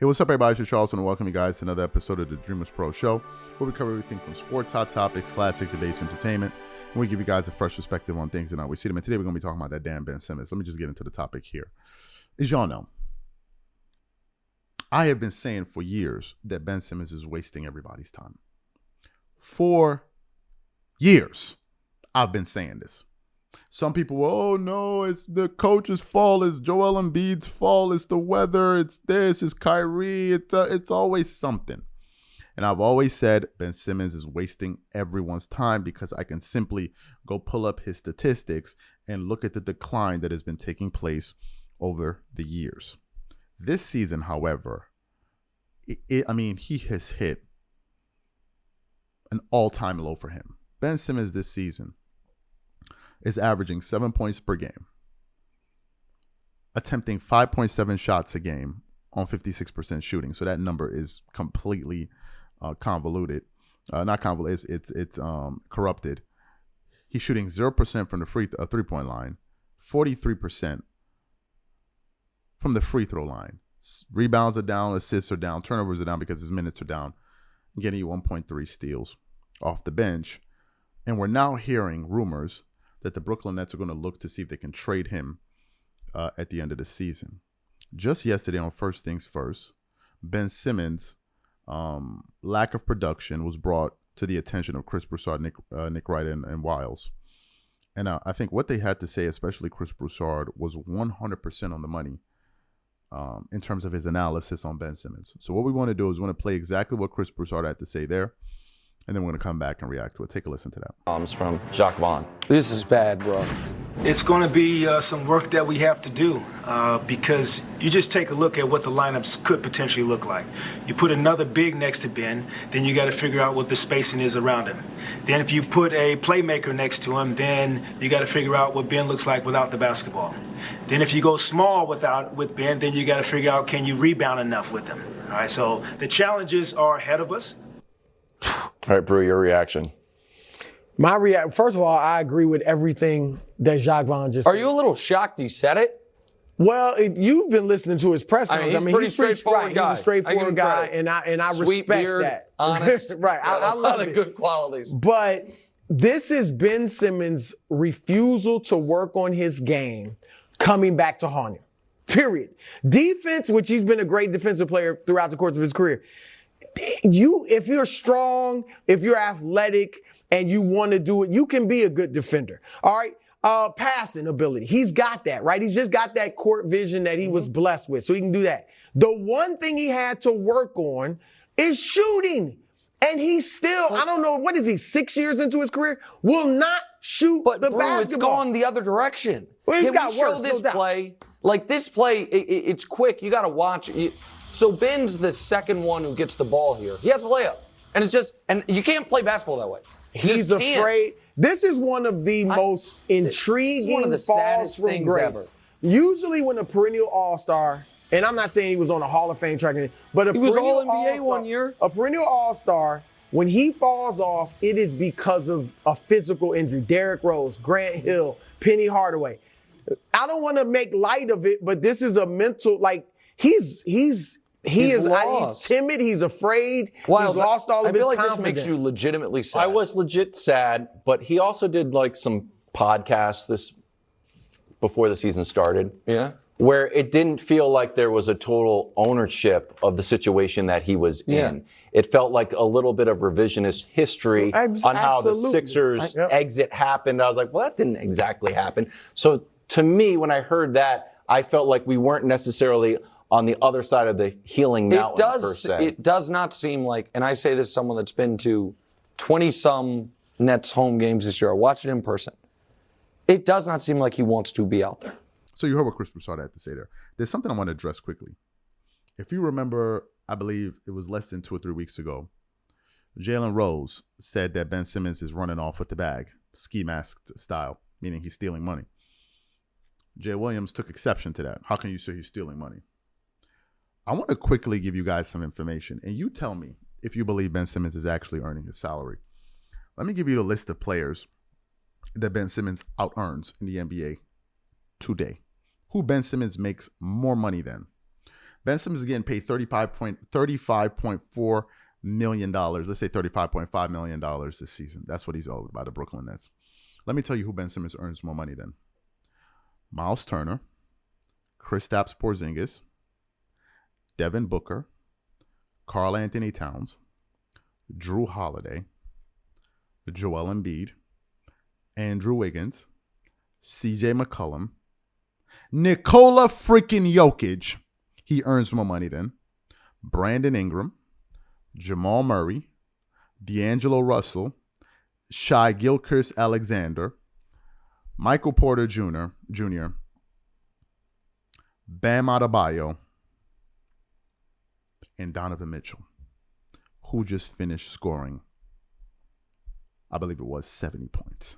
Hey, what's up, everybody? It's Charles, and welcome you guys to another episode of the Dreamerspro Show, where we cover everything from sports, hot topics, classic debates, entertainment, and we give you guys a fresh perspective on things and how we see them. And today we're going to be talking about that damn Ben Simmons. Let me just get into the topic here. As y'all know, I have been saying for years that Ben Simmons is wasting everybody's time. For years, I've been saying this. Some people, oh no, it's the coach's fault, it's Joel Embiid's fault, it's the weather, it's this, it's Kyrie, it's always something. And I've always said Ben Simmons is wasting everyone's time because I can simply go pull up his statistics and look at the decline that has been taking place over the years. This season, however, he has hit an all-time low for him. Ben Simmons this season is averaging 7 points per game, attempting 5.7 shots a game on 56% shooting. So that number is completely convoluted. Not convoluted, it's corrupted. He's shooting 0% from the three-point line, 43% from the free throw line. Rebounds are down, assists are down, turnovers are down because his minutes are down, getting you 1.3 steals off the bench. And we're now hearing rumors that the Brooklyn Nets are going to look to see if they can trade him at the end of the season. Just yesterday on First Things First, Ben Simmons' lack of production was brought to the attention of Chris Broussard, Nick Wright, and Wiles. And I think what they had to say, especially Chris Broussard, was 100% on the money in terms of his analysis on Ben Simmons. So what we want to do is we want to play exactly what Chris Broussard had to say there, and then we're going to come back and react to it. Take a listen to that. From Jacques Vaughn. This is bad, bro. It's going to be some work that we have to do because you just take a look at what the lineups could potentially look like. You put another big next to Ben, then you got to figure out what the spacing is around him. Then if you put a playmaker next to him, then you got to figure out what Ben looks like without the basketball. Then if you go small with Ben, then you got to figure out, can you rebound enough with him? All right, so the challenges are ahead of us. All right, Brew, your reaction. First of all, I agree with everything that Jacques Vaughn just said. Are you a little shocked he said it? Well, you've been listening to his press conference. He's a straightforward guy. He's a straightforward guy, and I Sweet respect beard, that. Honest. Right, I love it. Good qualities. But this is Ben Simmons' refusal to work on his game coming back to haunt him. Period. Defense, which he's been a great defensive player throughout the course of his career. If you're strong, if you're athletic, and you want to do it, you can be a good defender. All right. Passing ability. He's got that, right? He's just got that court vision that he was blessed with, so he can do that. The one thing he had to work on is shooting. And he still, I don't know, what is he, 6 years into his career, will not shoot the basketball. It's gone the other direction. Well, Can we show this play? Like this play, it's quick. You got to watch it. So Ben's the second one who gets the ball here. He has a layup. And it's just, and you can't play basketball that way. He's afraid. This is one of the most intriguing one of the falls saddest from things grace. ever. Usually when a perennial all-star, and I'm not saying he was on a Hall of Fame track, but he was All-NBA one year. A perennial all-star, when he falls off, it is because of a physical injury. Derrick Rose, Grant Hill, Penny Hardaway. I don't want to make light of it, but this is a mental, like, he's timid. He's afraid. Wiles, he's lost all of his confidence. I feel like this makes you legitimately sad. I was legit sad, but he also did like some podcasts before the season started. Yeah. Where it didn't feel like there was a total ownership of the situation that he was in. It felt like a little bit of revisionist history on how the Sixers exit happened. I was like, well, that didn't exactly happen. So to me, when I heard that, I felt like we weren't necessarily on the other side of the healing mountain, per se. It does not seem like, and I say this as someone that's been to 20-some Nets home games this year. I watched it in person. It does not seem like he wants to be out there. So you heard what Chris Broussard had to say there. There's something I want to address quickly. If you remember, I believe it was less than 2 or 3 weeks ago, Jalen Rose said that Ben Simmons is running off with the bag, ski mask style, meaning he's stealing money. Jay Williams took exception to that. How can you say he's stealing money? I want to quickly give you guys some information, and you tell me if you believe Ben Simmons is actually earning his salary. Let me give you the list of players that Ben Simmons out-earns in the NBA today. Who Ben Simmons makes more money than. Ben Simmons is getting paid $35.4 million. Let's say $35.5 million this season. That's what he's owed by the Brooklyn Nets. Let me tell you who Ben Simmons earns more money than. Miles Turner, Kristaps Porzingis, Devin Booker, Karl Anthony Towns, Drew Holiday, Joel Embiid, Andrew Wiggins, CJ McCollum, Nikola freaking Jokic. He earns more money than Brandon Ingram, Jamal Murray, D'Angelo Russell, Shai Gilgeous-Alexander, Michael Porter Jr., Bam Adebayo, and Donovan Mitchell, who just finished scoring, I believe it was 70 points.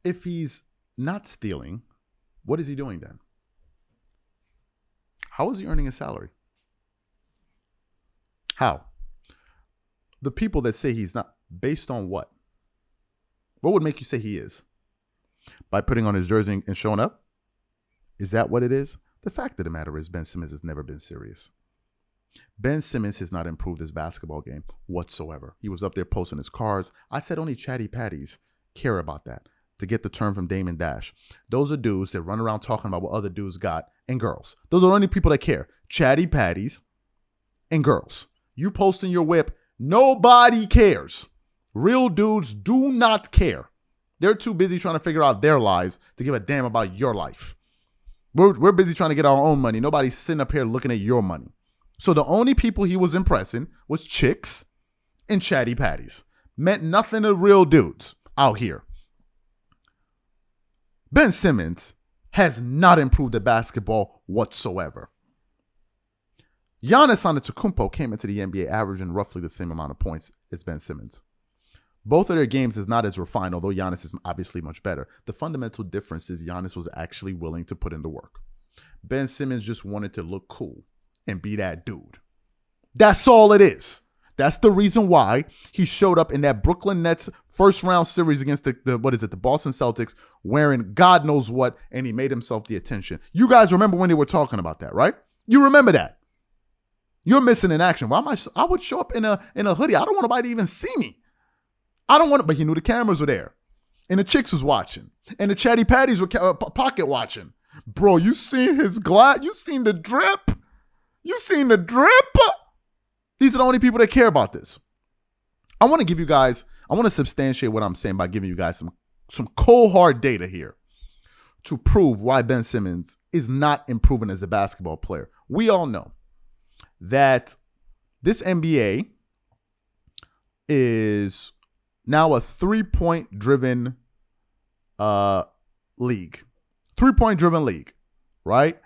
If he's not stealing, what is he doing then? How is he earning his salary? How? The people that say he's not, based on what? What would make you say he is? By putting on his jersey and showing up? Is that what it is? The fact of the matter is Ben Simmons has never been serious. Ben Simmons has not improved his basketball game whatsoever. He was up there posting his cars. I said only chatty patties care about that. To get the term from Damon Dash. Those are dudes that run around talking about what other dudes got, and girls. Those are the only people that care. Chatty patties and girls. You posting your whip, nobody cares. Real dudes do not care. They're too busy trying to figure out their lives to give a damn about your life. We're busy trying to get our own money. Nobody's sitting up here looking at your money. So the only people he was impressing was chicks and chatty patties. Meant nothing to real dudes out here. Ben Simmons has not improved the basketball whatsoever. Giannis Antetokounmpo came into the NBA averaging roughly the same amount of points as Ben Simmons. Both of their games is not as refined, although Giannis is obviously much better. The fundamental difference is Giannis was actually willing to put in the work. Ben Simmons just wanted to look cool and be that dude. That's all it is. That's the reason why he showed up in that Brooklyn Nets first round series against the Boston Celtics, wearing God knows what, and he made himself the attention. You guys remember when they were talking about that, right? You remember that. You're missing in action. Why I would show up in a hoodie. I don't want nobody to even see me. I don't want it, but he knew the cameras were there. And the chicks was watching. And the chatty patties were pocket watching. Bro, you seen his glad? You seen the drip? You seen the drip? These are the only people that care about this. I want to substantiate what I'm saying by giving you guys some cold hard data here to prove why Ben Simmons is not improving as a basketball player. We all know that this NBA is now a 3-point driven league. 3-point driven league, right?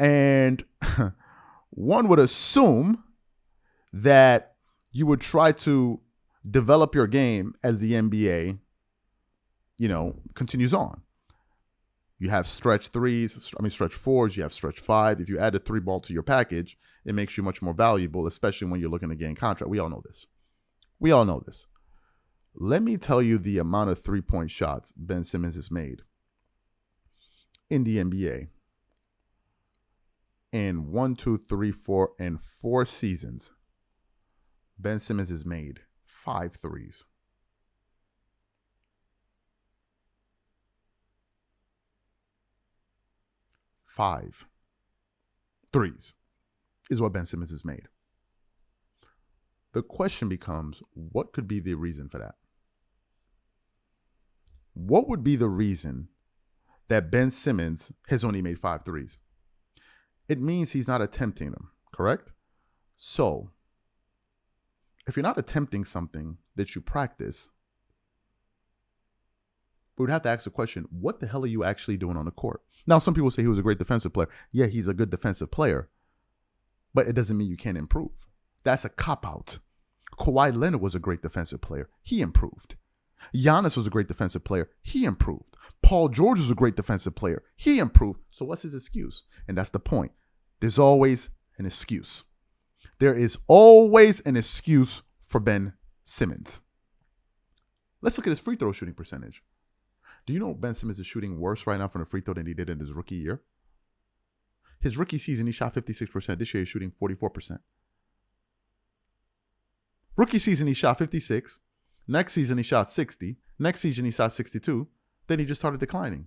And one would assume that you would try to develop your game as the NBA, continues on. You have stretch fours, you have stretch five. If you add a 3-ball to your package, it makes you much more valuable, especially when you're looking to gain contract. We all know this. Let me tell you the amount of 3-point shots Ben Simmons has made in the NBA in 4 seasons. Ben Simmons has made 5 threes. 5 threes is what Ben Simmons has made. The question becomes, what could be the reason for that? What would be the reason that Ben Simmons has only made 5 threes? It means he's not attempting them, correct? So, if you're not attempting something that you practice, we would have to ask the question, what the hell are you actually doing on the court? Now, some people say he was a great defensive player. Yeah, he's a good defensive player, but it doesn't mean you can't improve. That's a cop-out. Kawhi Leonard was a great defensive player. He improved. Giannis was a great defensive player. He improved. Paul George was a great defensive player. He improved. So what's his excuse? And that's the point. There's always an excuse. There is always an excuse for Ben Simmons. Let's look at his free throw shooting percentage. Do you know Ben Simmons is shooting worse right now from the free throw than he did in his rookie year? His rookie season, he shot 56%. This year, he's shooting 44%. Rookie season, he shot 56. Next season, he shot 60. Next season, he shot 62. Then he just started declining.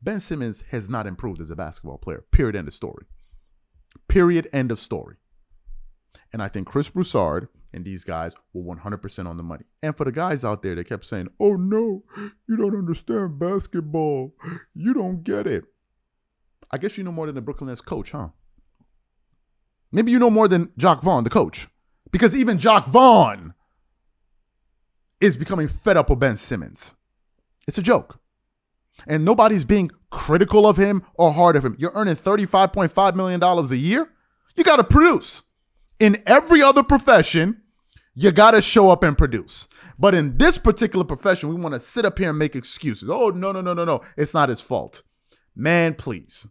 Ben Simmons has not improved as a basketball player. Period. End of story. Period. End of story. And I think Chris Broussard and these guys were 100% on the money. And for the guys out there that kept saying, oh no, you don't understand basketball. You don't get it. I guess you know more than the Brooklyn Nets coach, huh? Maybe you know more than Jacques Vaughn, the coach. Because even Jacques Vaughn is becoming fed up with Ben Simmons. It's a joke. And nobody's being critical of him or hard of him. You're earning $35.5 million a year. You got to produce. In every other profession, you got to show up and produce. But in this particular profession, we want to sit up here and make excuses. Oh, no. It's not his fault. Man, please.